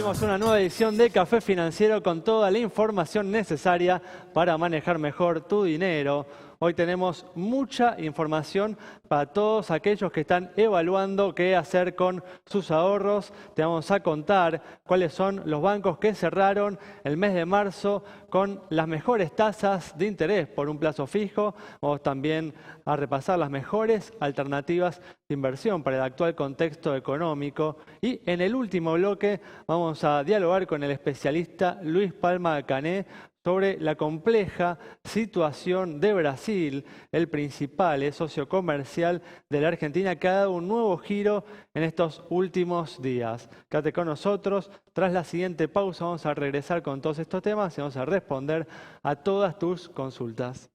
Arrancamos una nueva edición de Café Financiero con toda la información necesaria para manejar mejor tu dinero. Hoy tenemos mucha información para todos aquellos que están evaluando qué hacer con sus ahorros. Te vamos a contar cuáles son los bancos que cerraron el mes de marzo con las mejores tasas de interés por un plazo fijo. Vamos también a repasar las mejores alternativas de inversión para el actual contexto económico. Y en el último bloque vamos a dialogar con el especialista Luis Palma Cané sobre la compleja situación de Brasil, el principal socio comercial de la Argentina, que ha dado un nuevo giro en estos últimos días. Quédate con nosotros. Tras la siguiente pausa vamos a regresar con todos estos temas y vamos a responder a todas tus consultas.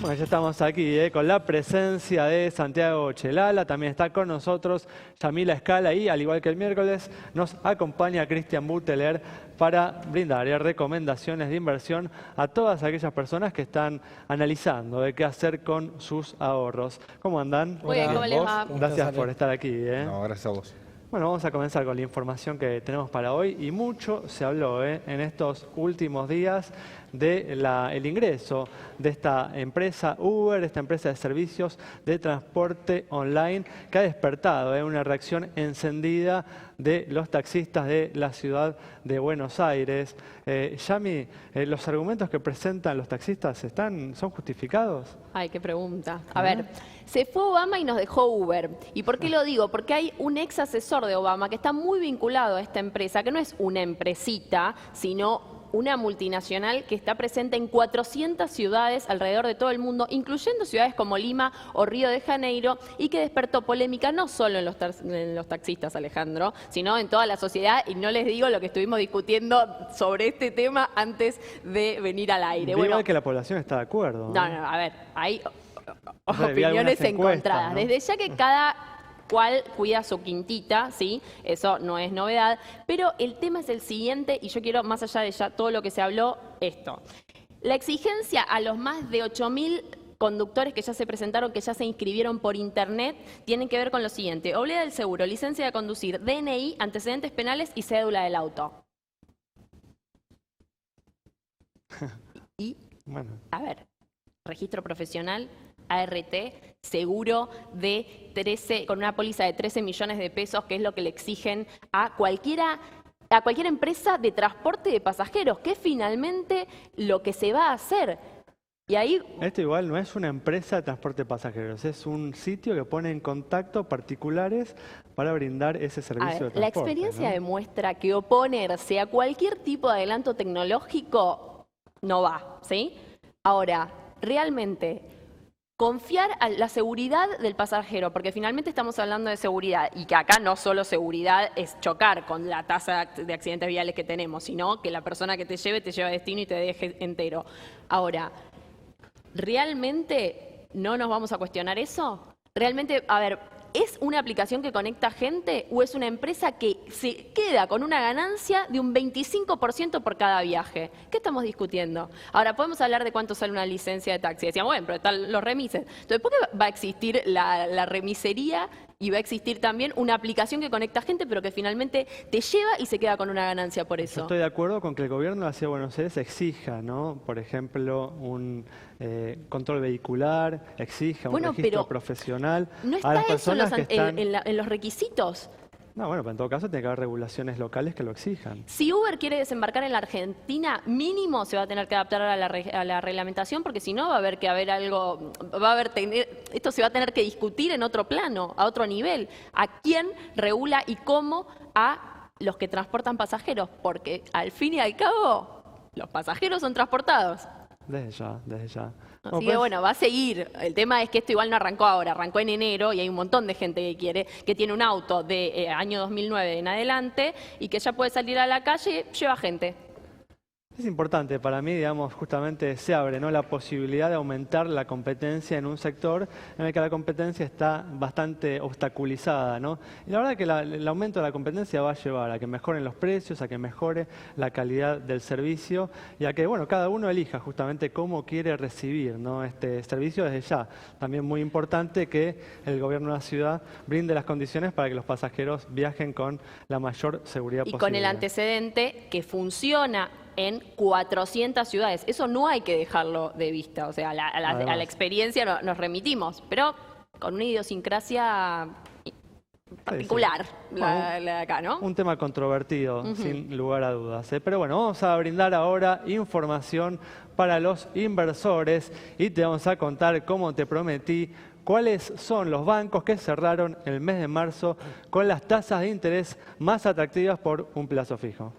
Bueno, ya estamos aquí con la presencia de Santiago Chelala. También está con nosotros Yamila Escala y, al igual que el miércoles, nos acompaña Cristian Buteler para brindar recomendaciones de inversión a todas aquellas personas que están analizando de qué hacer con sus ahorros. ¿Cómo andan? Muy bien, ¿cómo les va? Gracias por estar aquí. No, gracias a vos. Bueno, vamos a comenzar con la información que tenemos para hoy y mucho se habló en estos últimos días del ingreso de esta empresa Uber, esta empresa de servicios de transporte online que ha despertado una reacción encendida de los taxistas de la ciudad de Buenos Aires. Yami, ¿los argumentos que presentan los taxistas son justificados? Ay, qué pregunta. A ver, se fue Obama y nos dejó Uber. ¿Y por qué lo digo? Porque hay un ex asesor de Obama que está muy vinculado a esta empresa, que no es una empresita, sino una multinacional que está presente en 400 ciudades alrededor de todo el mundo, incluyendo ciudades como Lima o Río de Janeiro, y que despertó polémica no solo en los taxistas, Alejandro, sino en toda la sociedad. Y no les digo lo que estuvimos discutiendo sobre este tema antes de venir al aire. Bueno, que la población está de acuerdo. No, a ver, hay opiniones encontradas. ¿No? Desde ya que cada cual cuida su quintita, ¿sí? Eso no es novedad, pero el tema es el siguiente, y yo quiero, más allá de ya todo lo que se habló, esto. La exigencia a los más de 8.000 conductores que ya se presentaron, que ya se inscribieron por internet, tienen que ver con lo siguiente: obliga del seguro, licencia de conducir, DNI, antecedentes penales y cédula del auto. Y, bueno, a ver, registro profesional, ART, seguro de 13, con una póliza de 13 millones de pesos, que es lo que le exigen a cualquier empresa de transporte de pasajeros, que es finalmente lo que se va a hacer. Y ahí... Esto igual no es una empresa de transporte de pasajeros, es un sitio que pone en contacto particulares para brindar ese servicio de transporte. La experiencia demuestra que oponerse a cualquier tipo de adelanto tecnológico no va, ¿sí? Ahora, realmente confiar a la seguridad del pasajero, porque finalmente estamos hablando de seguridad, y que acá no solo seguridad es chocar con la tasa de accidentes viales que tenemos, sino que la persona que te lleve a destino y te deje entero. Ahora, ¿realmente no nos vamos a cuestionar eso? Realmente, a ver, ¿es una aplicación que conecta gente o es una empresa que se queda con una ganancia de un 25% por cada viaje? ¿Qué estamos discutiendo? Ahora, podemos hablar de cuánto sale una licencia de taxi. Decíamos, bueno, pero están los remises. Entonces, ¿por qué va a existir la remisería y va a existir también una aplicación que conecta gente, pero que finalmente te lleva y se queda con una ganancia por eso? Yo estoy de acuerdo con que el gobierno de la Ciudad de Buenos Aires exija, ¿no? Por ejemplo, un control vehicular, exija un registro profesional. ¿No está eso en los requisitos? No, bueno, pero en todo caso tiene que haber regulaciones locales que lo exijan. Si Uber quiere desembarcar en la Argentina, mínimo se va a tener que adaptar a la reglamentación, porque si no va a haber que haber algo, esto se va a tener que discutir en otro plano, a otro nivel. ¿A quién regula y cómo a los que transportan pasajeros? Porque al fin y al cabo, los pasajeros son transportados. Desde ya. Así que bueno, va a seguir. El tema es que esto igual no arrancó ahora, arrancó en enero y hay un montón de gente que tiene un auto de año 2009 en adelante y que ya puede salir a la calle y lleva gente. Es importante para mí, digamos, justamente se abre, ¿no?, la posibilidad de aumentar la competencia en un sector en el que la competencia está bastante obstaculizada, ¿no? Y la verdad que el aumento de la competencia va a llevar a que mejoren los precios, a que mejore la calidad del servicio y a que, bueno, cada uno elija justamente cómo quiere recibir, ¿no?, este servicio desde ya. También muy importante que el gobierno de la ciudad brinde las condiciones para que los pasajeros viajen con la mayor seguridad posible. Y con el antecedente que funciona en 400 ciudades. Eso no hay que dejarlo de vista. O sea, a la experiencia nos remitimos, pero con una idiosincrasia particular, sí. La de acá, ¿no? Un tema controvertido, sin lugar a dudas. Pero bueno, vamos a brindar ahora información para los inversores y te vamos a contar, como te prometí, cuáles son los bancos que cerraron el mes de marzo con las tasas de interés más atractivas por un plazo fijo.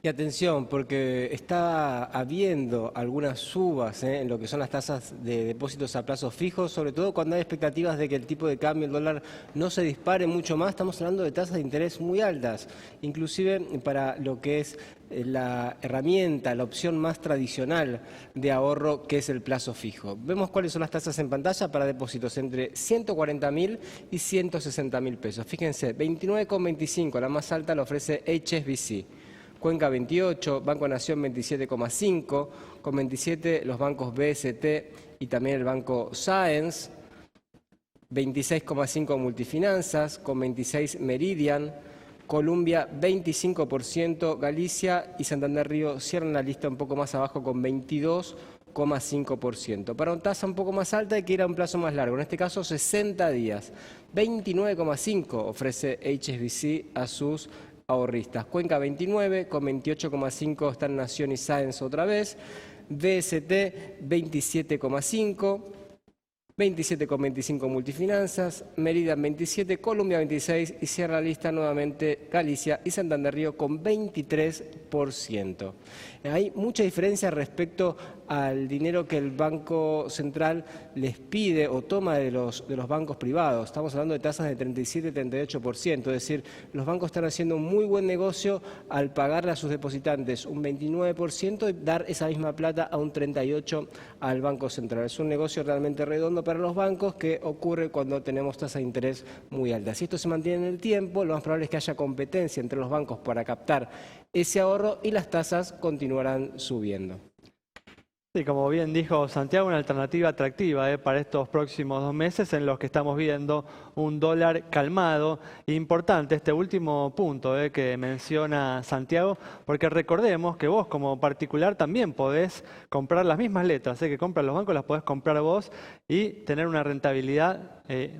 Y atención, porque está habiendo algunas subas en lo que son las tasas de depósitos a plazos fijos, sobre todo cuando hay expectativas de que el tipo de cambio, el dólar, no se dispare mucho más. Estamos hablando de tasas de interés muy altas, inclusive para lo que es la herramienta, la opción más tradicional de ahorro, que es el plazo fijo. Vemos cuáles son las tasas en pantalla para depósitos entre 140.000 y 160.000 pesos. Fíjense, 29,25, la más alta la ofrece HSBC. Cuenca 28, Banco Nación 27,5, con 27 los bancos BST y también el Banco Sáenz, 26,5 Multifinanzas, con 26 Meridian, Columbia 25%, Galicia y Santander Río cierran la lista un poco más abajo con 22,5%. Para una tasa un poco más alta hay que ir a un plazo más largo, en este caso 60 días. 29,5 ofrece HSBC a sus ahorristas. Cuenca 29, con 28,5 están Nación y Sáenz otra vez. BST 27,5. 27,25 Multifinanzas, Meridian 27, Columbia 26 y cierra la lista nuevamente Galicia y Santander Río con 23%. Hay mucha diferencia respecto al dinero que el Banco Central les pide o toma de los bancos privados. Estamos hablando de tasas de 37 y 38%, es decir, los bancos están haciendo un muy buen negocio al pagarle a sus depositantes un 29% y dar esa misma plata a un 38% al Banco Central. Es un negocio realmente redondo para los bancos que ocurre cuando tenemos tasas de interés muy altas. Si esto se mantiene en el tiempo, lo más probable es que haya competencia entre los bancos para captar ese ahorro y las tasas continuarán subiendo. Sí, como bien dijo Santiago, una alternativa atractiva para estos próximos 2 meses en los que estamos viendo un dólar calmado. Importante este último punto que menciona Santiago, porque recordemos que vos como particular también podés comprar las mismas letras que compran los bancos, las podés comprar vos y tener una rentabilidad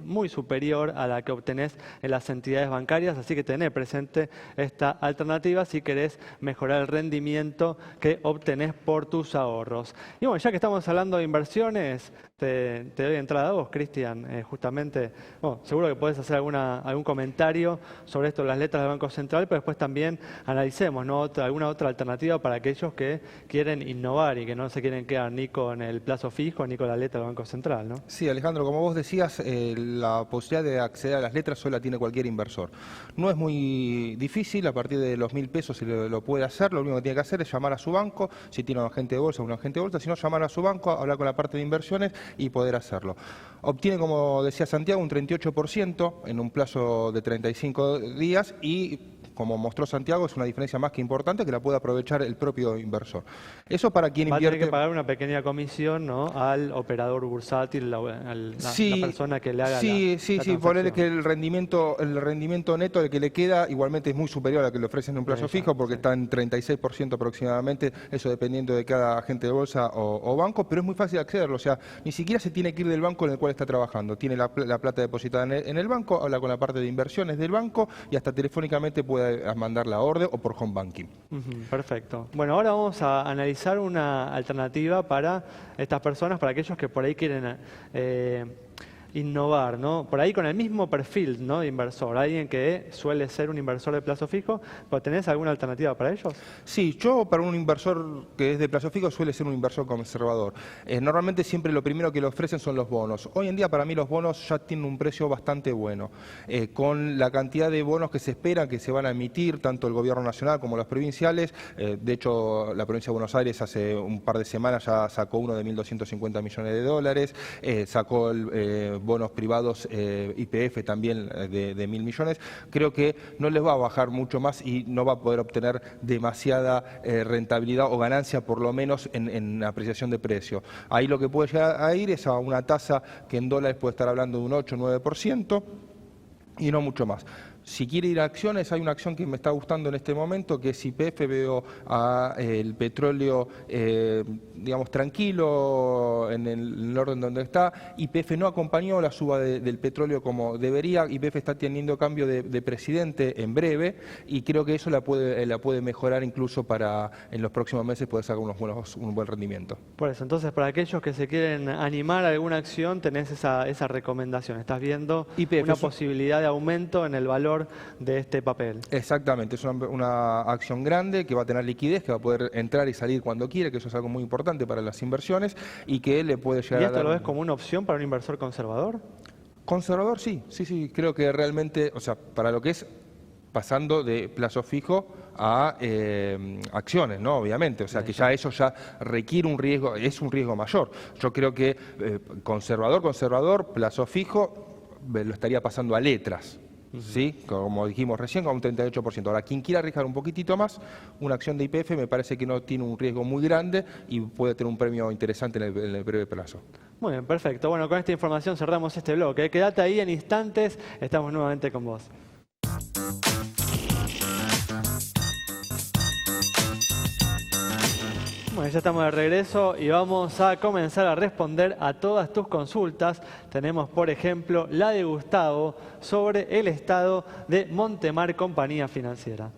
muy superior a la que obtenés en las entidades bancarias. Así que tené presente esta alternativa si querés mejorar el rendimiento que obtenés por tus ahorros. Y bueno, ya que estamos hablando de inversiones, te doy entrada a vos, Cristian, justamente. Bueno, seguro que podés hacer algún comentario sobre esto de las letras del Banco Central, pero después también analicemos, ¿no?, alguna otra alternativa para aquellos que quieren innovar y que no se quieren quedar ni con el plazo fijo ni con la letra del Banco Central, ¿no? Sí, Alejandro, como vos decías, la posibilidad de acceder a las letras solo la tiene cualquier inversor. No es muy difícil, a partir de los 1.000 pesos se lo puede hacer. Lo único que tiene que hacer es llamar a su banco, si tiene un agente de bolsa o un agente de bolsa, si no, llamar a su banco, hablar con la parte de inversiones y poder hacerlo. Obtiene, como decía Santiago, un 38% en un plazo de 35 días y, como mostró Santiago, es una diferencia más que importante que la puede aprovechar el propio inversor. Eso para quien invierte... Va a tener que pagar una pequeña comisión, ¿no?, al operador bursátil, la persona que le haga la ponerle que el rendimiento neto del que le queda igualmente es muy superior al que le ofrecen en un plazo fijo, porque está en 36% aproximadamente, eso dependiendo de cada agente de bolsa o banco, pero es muy fácil de accederlo. O sea, ni siquiera se tiene que ir del banco en el cual está trabajando. Tiene la plata depositada en el banco, habla con la parte de inversiones del banco y hasta telefónicamente puede mandar la orden o por home banking. Perfecto. Bueno, ahora vamos a analizar una alternativa para estas personas, para aquellos que por ahí quieren innovar, ¿no? Por ahí con el mismo perfil, ¿no?, de inversor, alguien que suele ser un inversor de plazo fijo, ¿pero tenés alguna alternativa para ellos? Sí, yo para un inversor que es de plazo fijo suele ser un inversor conservador. Normalmente siempre lo primero que le ofrecen son los bonos. Hoy en día para mí los bonos ya tienen un precio bastante bueno. Con la cantidad de bonos que se esperan que se van a emitir, tanto el gobierno nacional como los provinciales, de hecho la provincia de Buenos Aires hace un par de semanas ya sacó uno de 1.250 millones de dólares, sacó bonos privados YPF también de 1.000 millones. Creo que no les va a bajar mucho más y no va a poder obtener demasiada rentabilidad o ganancia, por lo menos en apreciación de precio. Ahí lo que puede llegar a ir es a una tasa que en dólares puede estar hablando de un 8-9% y no mucho más. Si quiere ir a acciones, hay una acción que me está gustando en este momento, que es YPF. Veo el petróleo, digamos, tranquilo en el orden donde está. YPF no acompañó la suba del petróleo como debería. YPF está teniendo cambio de presidente en breve y creo que eso la puede mejorar incluso para en los próximos meses poder sacar un buen rendimiento. Por eso, entonces, para aquellos que se quieren animar a alguna acción, tenés esa recomendación. Estás viendo YPF una posibilidad de aumento en el valor de este papel. Exactamente, es una acción grande que va a tener liquidez, que va a poder entrar y salir cuando quiere, que eso es algo muy importante para las inversiones y que le puede llegar a dar... ¿Y esto lo ves como una opción para un inversor conservador? Conservador, sí, creo que realmente, o sea, para lo que es pasando de plazo fijo a acciones, ¿no? Obviamente, o sea, que ya eso ya requiere un riesgo, es un riesgo mayor. Yo creo que conservador, plazo fijo, lo estaría pasando a letras. ¿Sí? Como dijimos recién, con un 38%. Ahora, quien quiera arriesgar un poquitito más, una acción de YPF me parece que no tiene un riesgo muy grande y puede tener un premio interesante en el breve plazo. Muy bien, perfecto. Bueno, con esta información cerramos este bloque. Quédate ahí en instantes, estamos nuevamente con vos. Bueno, ya estamos de regreso y vamos a comenzar a responder a todas tus consultas. Tenemos, por ejemplo, la de Gustavo sobre el estado de Montemar Compañía Financiera.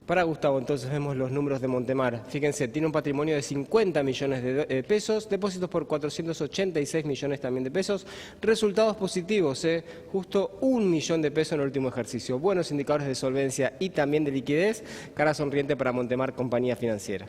Para Gustavo, entonces vemos los números de Montemar. Fíjense, tiene un patrimonio de 50 millones de pesos, depósitos por 486 millones también de pesos, resultados positivos, justo 1 millón de pesos en el último ejercicio. Buenos indicadores de solvencia y también de liquidez, cara sonriente para Montemar Compañía Financiera.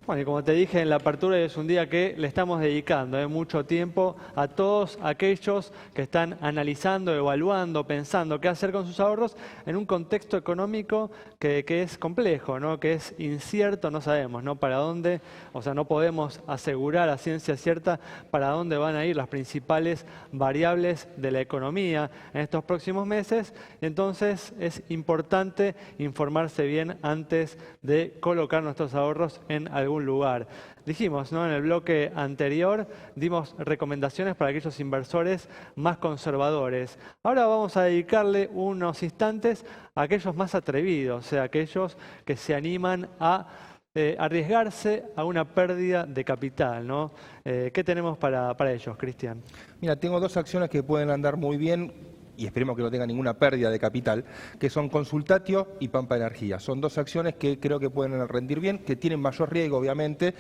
Bueno, y como te dije en la apertura, es un día que le estamos dedicando mucho tiempo a todos aquellos que están analizando, evaluando, pensando qué hacer con sus ahorros en un contexto económico que es complejo, ¿no? Que es incierto, no sabemos, ¿no? Para dónde, o sea, no podemos asegurar a ciencia cierta para dónde van a ir las principales variables de la economía en estos próximos meses. Entonces es importante informarse bien antes de colocar nuestros ahorros en algún lugar. Dijimos, ¿no?, en el bloque anterior, dimos recomendaciones para aquellos inversores más conservadores. Ahora vamos a dedicarle unos instantes a aquellos más atrevidos, o sea, aquellos que se animan a arriesgarse a una pérdida de capital, ¿no? ¿Qué tenemos para ellos, Cristian? Mira, tengo dos acciones que pueden andar muy bien y esperemos que no tengan ninguna pérdida de capital, que son Consultatio y Pampa Energía. Son dos acciones que creo que pueden rendir bien, que tienen mayor riesgo, obviamente,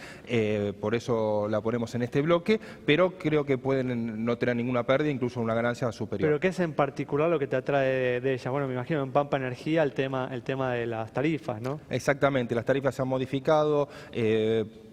por eso la ponemos en este bloque, pero creo que pueden no tener ninguna pérdida, incluso una ganancia superior. ¿Pero qué es en particular lo que te atrae de ella? Bueno, me imagino en Pampa Energía el tema de las tarifas, ¿no? Exactamente, las tarifas se han modificado.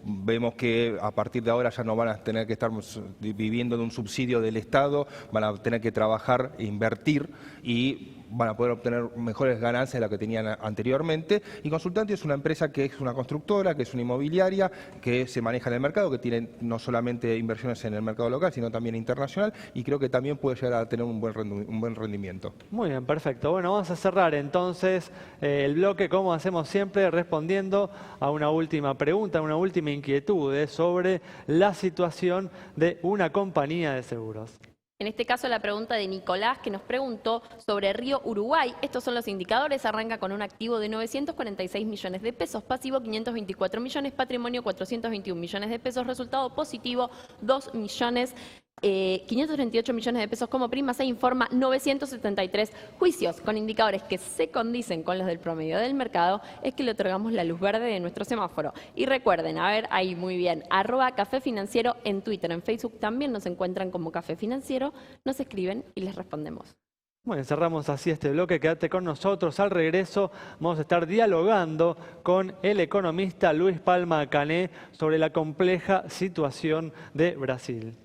Vemos que a partir de ahora ya no van a tener que estar viviendo de un subsidio del Estado, van a tener que trabajar e invertir y van a poder obtener mejores ganancias de las que tenían anteriormente. Y Consultatio es una empresa que es una constructora, que es una inmobiliaria, que se maneja en el mercado, que tiene no solamente inversiones en el mercado local, sino también internacional, y creo que también puede llegar a tener un buen rendimiento. Muy bien, perfecto. Bueno, vamos a cerrar entonces el bloque, como hacemos siempre, respondiendo a una última pregunta, una última inquietud sobre la situación de una compañía de seguros. En este caso la pregunta de Nicolás, que nos preguntó sobre Río Uruguay. Estos son los indicadores. Arranca con un activo de 946 millones de pesos, pasivo 524 millones, patrimonio 421 millones de pesos, resultado positivo 2 millones 538 millones de pesos como prima, se informa 973 juicios con indicadores que se condicen con los del promedio del mercado, es que le otorgamos la luz verde de nuestro semáforo. Y recuerden, a ver, ahí muy bien, @Café Financiero en Twitter, en Facebook también nos encuentran como Café Financiero, nos escriben y les respondemos. Bueno, cerramos así este bloque. Quédate con nosotros. Al regreso vamos a estar dialogando con el economista Luis Palma Cané sobre la compleja situación de Brasil.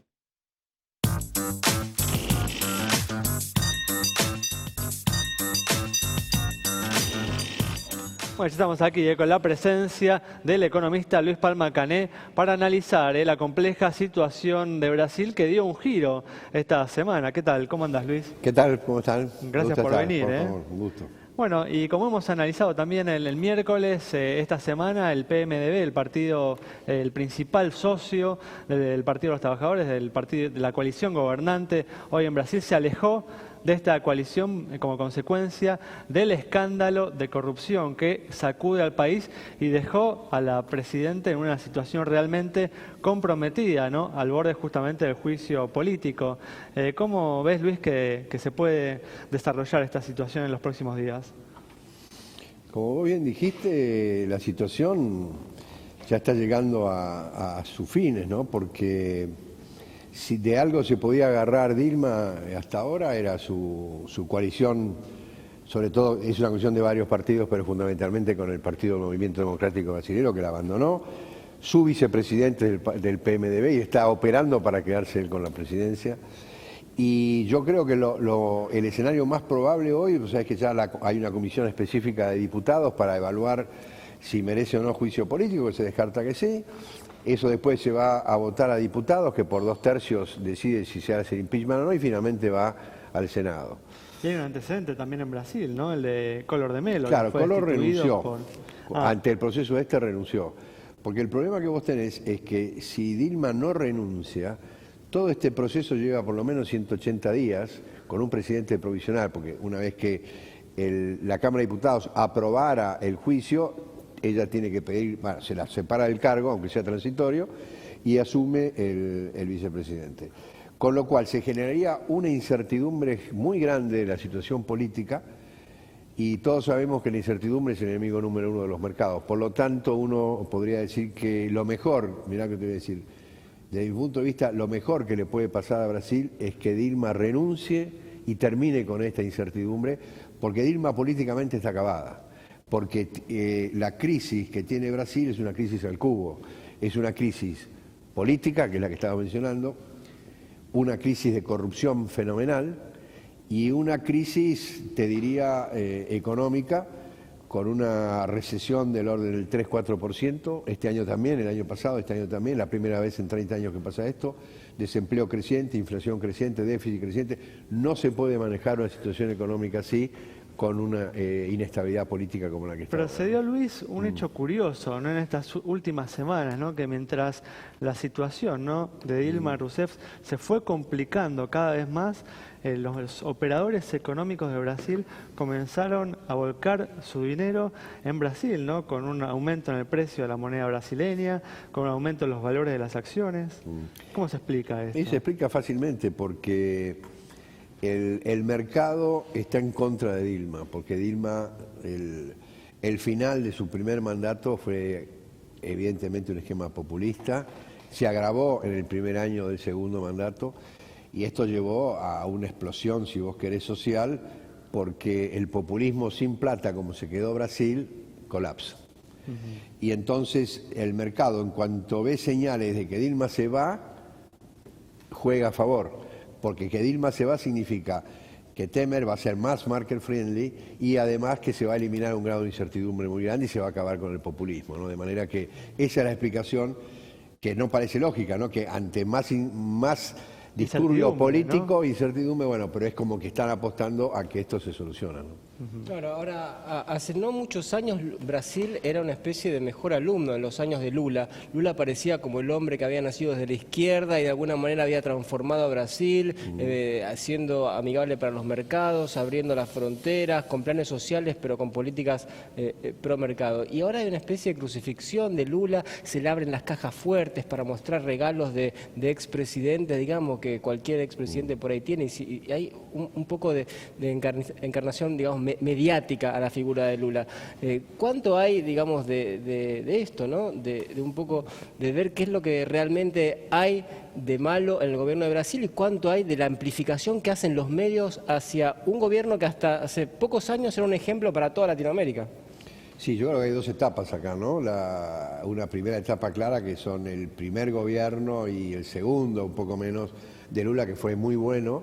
Bueno, ya estamos aquí con la presencia del economista Luis Palma Cané para analizar la compleja situación de Brasil que dio un giro esta semana. ¿Qué tal? ¿Cómo andas, Luis? ¿Qué tal? ¿Cómo están? Gracias por venir. Por favor, un gusto. Bueno, y como hemos analizado también el miércoles, esta semana, el PMDB, el partido, el principal socio del Partido de los Trabajadores, del partido, de la coalición gobernante hoy en Brasil, se alejó de esta coalición como consecuencia del escándalo de corrupción que sacude al país y dejó a la presidenta en una situación realmente comprometida, ¿no? Al borde justamente del juicio político. ¿Cómo ves, Luis, que se puede desarrollar esta situación en los próximos días? Como vos bien dijiste, la situación ya está llegando a sus fines, ¿no? Porque si de algo se podía agarrar Dilma hasta ahora era su coalición, sobre todo es una coalición de varios partidos, pero fundamentalmente con el Partido del Movimiento Democrático Brasileño, que la abandonó, su vicepresidente del PMDB y está operando para quedarse él con la presidencia. Y yo creo que el escenario más probable hoy, o sea, es que ya hay una comisión específica de diputados para evaluar si merece o no juicio político, que se descarta que sí. Eso después se va a votar a diputados, que por 2/3 decide si se hace el impeachment o no, y finalmente va al Senado. Tiene un antecedente también en Brasil, ¿no? El de Collor de Mello. Claro, Collor renunció. Ah. Ante el proceso renunció. Porque el problema que vos tenés es que si Dilma no renuncia, todo este proceso lleva por lo menos 180 días con un presidente provisional, porque una vez que la Cámara de Diputados aprobara el juicio, ella tiene que pedir, bueno, se la separa del cargo, aunque sea transitorio, y asume el vicepresidente. Con lo cual se generaría una incertidumbre muy grande de la situación política, y todos sabemos que la incertidumbre es el enemigo número uno de los mercados. Por lo tanto, uno podría decir que lo mejor, mirá que te voy a decir, desde mi punto de vista, lo mejor que le puede pasar a Brasil es que Dilma renuncie y termine con esta incertidumbre, porque Dilma políticamente está acabada. Porque la crisis que tiene Brasil es una crisis al cubo, es una crisis política, que es la que estaba mencionando, una crisis de corrupción fenomenal y una crisis, te diría, económica, con una recesión del orden del 3-4%, este año también, el año pasado, este año también, la primera vez en 30 años que pasa esto, desempleo creciente, inflación creciente, déficit creciente. No se puede manejar una situación económica así, con una inestabilidad política como la que está. Pero se dio, Luis, un hecho curioso, ¿no? En estas últimas semanas, ¿no? Que mientras la situación, ¿no? de Dilma Rousseff se fue complicando cada vez más, los operadores económicos de Brasil comenzaron a volcar su dinero en Brasil, ¿no? Con un aumento en el precio de la moneda brasileña, con un aumento en los valores de las acciones. ¿Cómo se explica esto? Y se explica fácilmente porque el mercado está en contra de Dilma, porque Dilma, el final de su primer mandato fue evidentemente un esquema populista, se agravó en el primer año del segundo mandato y esto llevó a una explosión, si vos querés, social, porque el populismo sin plata, como se quedó Brasil, colapsa. Y entonces el mercado, en cuanto ve señales de que Dilma se va, juega a favor. Porque que Dilma se va significa que Temer va a ser más market friendly y además que se va a eliminar un grado de incertidumbre muy grande y se va a acabar con el populismo, ¿no? De manera que esa es la explicación que no parece lógica, ¿no? Que ante más disturbio político, ¿no? Incertidumbre, bueno, pero es como que están apostando a que esto se soluciona, ¿no? Claro, ahora, hace no muchos años Brasil era una especie de mejor alumno en los años de Lula. Lula parecía como el hombre que había nacido desde la izquierda y de alguna manera había transformado a Brasil, siendo amigable para los mercados, abriendo las fronteras, con planes sociales, pero con políticas pro mercado. Y ahora hay una especie de crucifixión de Lula, se le abren las cajas fuertes para mostrar regalos de expresidentes, digamos, que cualquier expresidente por ahí tiene, y hay un poco de encarnación, digamos, mediática a la figura de Lula. ¿Cuánto hay, digamos, de esto, ¿no? De un poco de ver qué es lo que realmente hay de malo en el gobierno de Brasil y cuánto hay de la amplificación que hacen los medios hacia un gobierno que hasta hace pocos años era un ejemplo para toda Latinoamérica? Sí, yo creo que hay dos etapas acá, ¿no? Una primera etapa clara que son el primer gobierno y el segundo, un poco menos, de Lula, que fue muy bueno.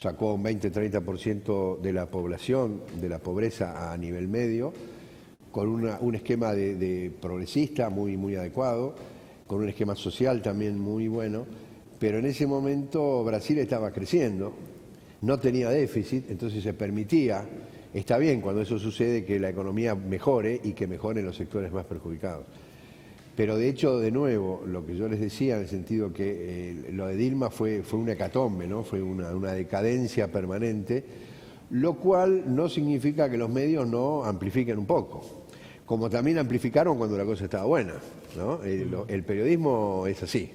Sacó un 20-30% de la población de la pobreza a nivel medio, con un esquema de progresista muy adecuado, con un esquema social también muy bueno, pero en ese momento Brasil estaba creciendo, no tenía déficit, entonces se permitía, está bien cuando eso sucede, que la economía mejore y que mejoren los sectores más perjudicados. Pero de hecho, de nuevo, lo que yo les decía, en el sentido que lo de Dilma fue una hecatombe, ¿no? Fue una decadencia permanente, lo cual no significa que los medios no amplifiquen un poco, como también amplificaron cuando la cosa estaba buena, ¿no? El periodismo es así,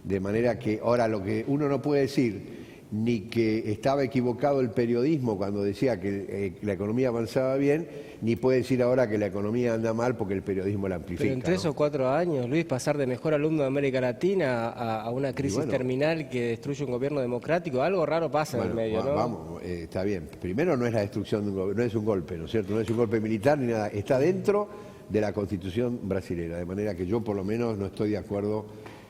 de manera que ahora lo que uno no puede decir ni que estaba equivocado el periodismo cuando decía que la economía avanzaba bien, ni puede decir ahora que la economía anda mal porque el periodismo la amplifica. Pero en 3 o 4 años, Luis, pasar de mejor alumno de América Latina a una crisis terminal que destruye un gobierno democrático, algo raro pasa en el medio, ¿no? Vamos, está bien. Primero no es la destrucción de un gobierno, no es un golpe, ¿no es cierto? No es un golpe militar ni nada, está dentro de la Constitución brasilera, de manera que yo por lo menos no estoy de acuerdo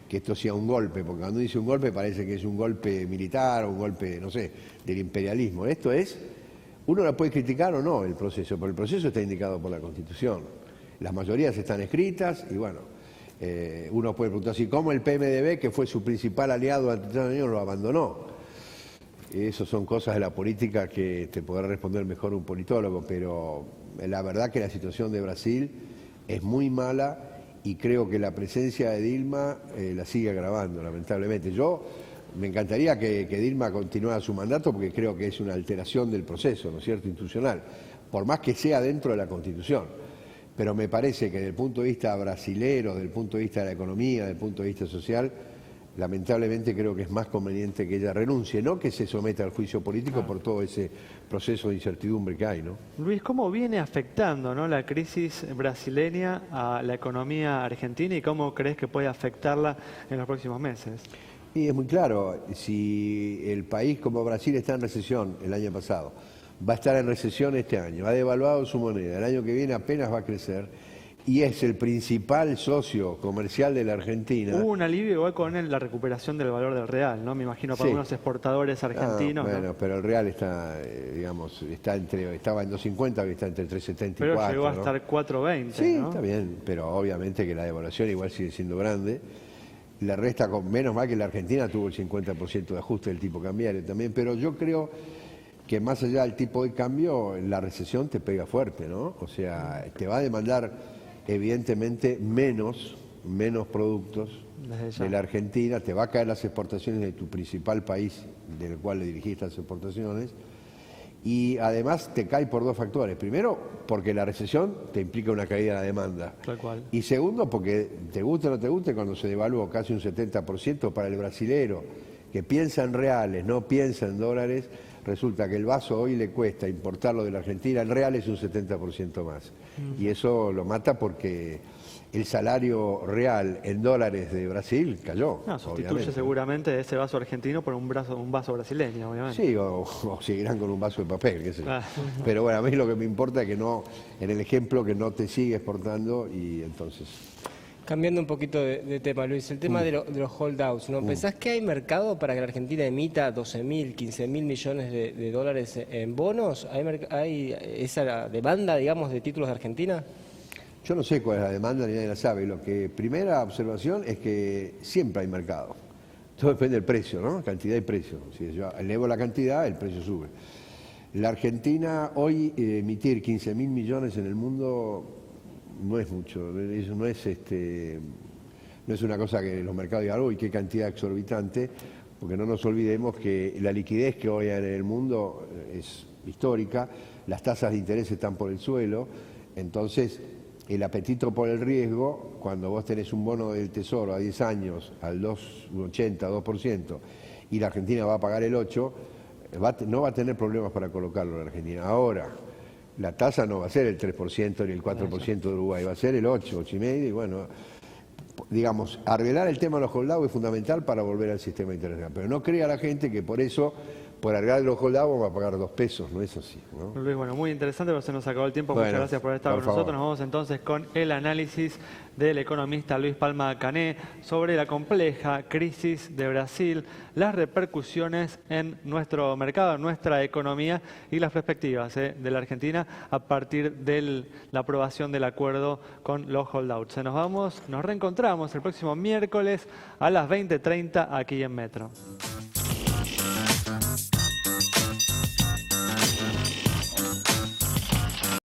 que esto sea un golpe, porque cuando dice un golpe parece que es un golpe militar o un golpe, no sé, del imperialismo. Esto es, uno la puede criticar o no el proceso, pero el proceso está indicado por la Constitución. Las mayorías están escritas y bueno, uno puede preguntar así, ¿cómo el PMDB, que fue su principal aliado durante 3 años, lo abandonó? Esas son cosas de la política que te podrá responder mejor un politólogo, pero la verdad que la situación de Brasil es muy mala y creo que la presencia de Dilma la sigue agravando, lamentablemente. Yo me encantaría que Dilma continuara su mandato porque creo que es una alteración del proceso, ¿no es cierto?, institucional, por más que sea dentro de la Constitución. Pero me parece que desde el punto de vista brasilero, desde el punto de vista de la economía, desde el punto de vista social, lamentablemente creo que es más conveniente que ella renuncie, no que se someta al juicio político por todo ese proceso de incertidumbre que hay, ¿no? Luis, ¿cómo viene afectando, ¿no?, la crisis brasileña a la economía argentina y cómo crees que puede afectarla en los próximos meses? Y es muy claro, si el país como Brasil está en recesión el año pasado, va a estar en recesión este año, ha devaluado su moneda, el año que viene apenas va a crecer, y es el principal socio comercial de la Argentina. Hubo un alivio igual con la recuperación del valor del real, ¿no? Me imagino para algunos exportadores argentinos. Bueno, ¿no? Pero el real está, digamos, estaba en 2.50, hoy está entre 3.74. Pero llegó a ¿no? estar 4.20, Sí, ¿no? está bien, pero obviamente que la devaluación igual sigue siendo grande. Le resta, menos mal que la Argentina tuvo el 50% de ajuste del tipo cambiario también, pero yo creo que más allá del tipo de cambio, la recesión te pega fuerte, ¿no? O sea, te va a demandar evidentemente menos productos de la Argentina, te va a caer las exportaciones de tu principal país del cual le dirigiste las exportaciones y además te cae por 2 factores. Primero, porque la recesión te implica una caída de la demanda. Tal cual. Y segundo, porque te guste o no te guste, cuando se devaluó casi un 70% para el brasilero, que piensa en reales, no piensa en dólares, resulta que el vaso hoy le cuesta importarlo de la Argentina, en reales un 70% más. Y eso lo mata porque el salario real en dólares de Brasil cayó. No, sustituye obviamente. seguramente ese vaso argentino por un vaso brasileño, obviamente. Sí, o seguirán con un vaso de papel, qué sé yo. Pero bueno, a mí lo que me importa es que no, en el ejemplo, que no te sigue exportando y entonces... Cambiando un poquito de tema, Luis, el tema de los holdouts, ¿no? ¿Pensás que hay mercado para que la Argentina emita 12.000, 15.000 millones de dólares en bonos? ¿Hay esa demanda, digamos, de títulos de Argentina? Yo no sé cuál es la demanda, ni nadie la sabe. Primera observación es que siempre hay mercado. Todo depende del precio, ¿no? Cantidad y precio. Si yo elevo la cantidad, el precio sube. La Argentina hoy emitir 15.000 millones en el mundo no es mucho, eso no es una cosa que los mercados digan, uy, qué cantidad exorbitante, porque no nos olvidemos que la liquidez que hoy hay en el mundo es histórica, las tasas de interés están por el suelo, entonces el apetito por el riesgo, cuando vos tenés un bono del Tesoro a 10 años al 2,80, 2%, y la Argentina va a pagar el 8%, no va a tener problemas para colocarlo en la Argentina. Ahora, la tasa no va a ser el 3% ni el 4% de Uruguay, va a ser el 8, 8,5%, y bueno, digamos, arreglar el tema de los holdouts es fundamental para volver al sistema internacional. Pero no crea la gente que por eso, por arreglar los holdouts, va a pagar 2 pesos, no es así, ¿no? Luis, bueno, muy interesante, pero se nos acabó el tiempo. Bueno, muchas gracias por estar por con nosotros. favor. Nos vamos entonces con el análisis del economista Luis Palma Cané sobre la compleja crisis de Brasil, las repercusiones en nuestro mercado, en nuestra economía y las perspectivas de la Argentina a partir de la aprobación del acuerdo con los holdouts. Nos reencontramos el próximo miércoles a las 20:30 aquí en Metro.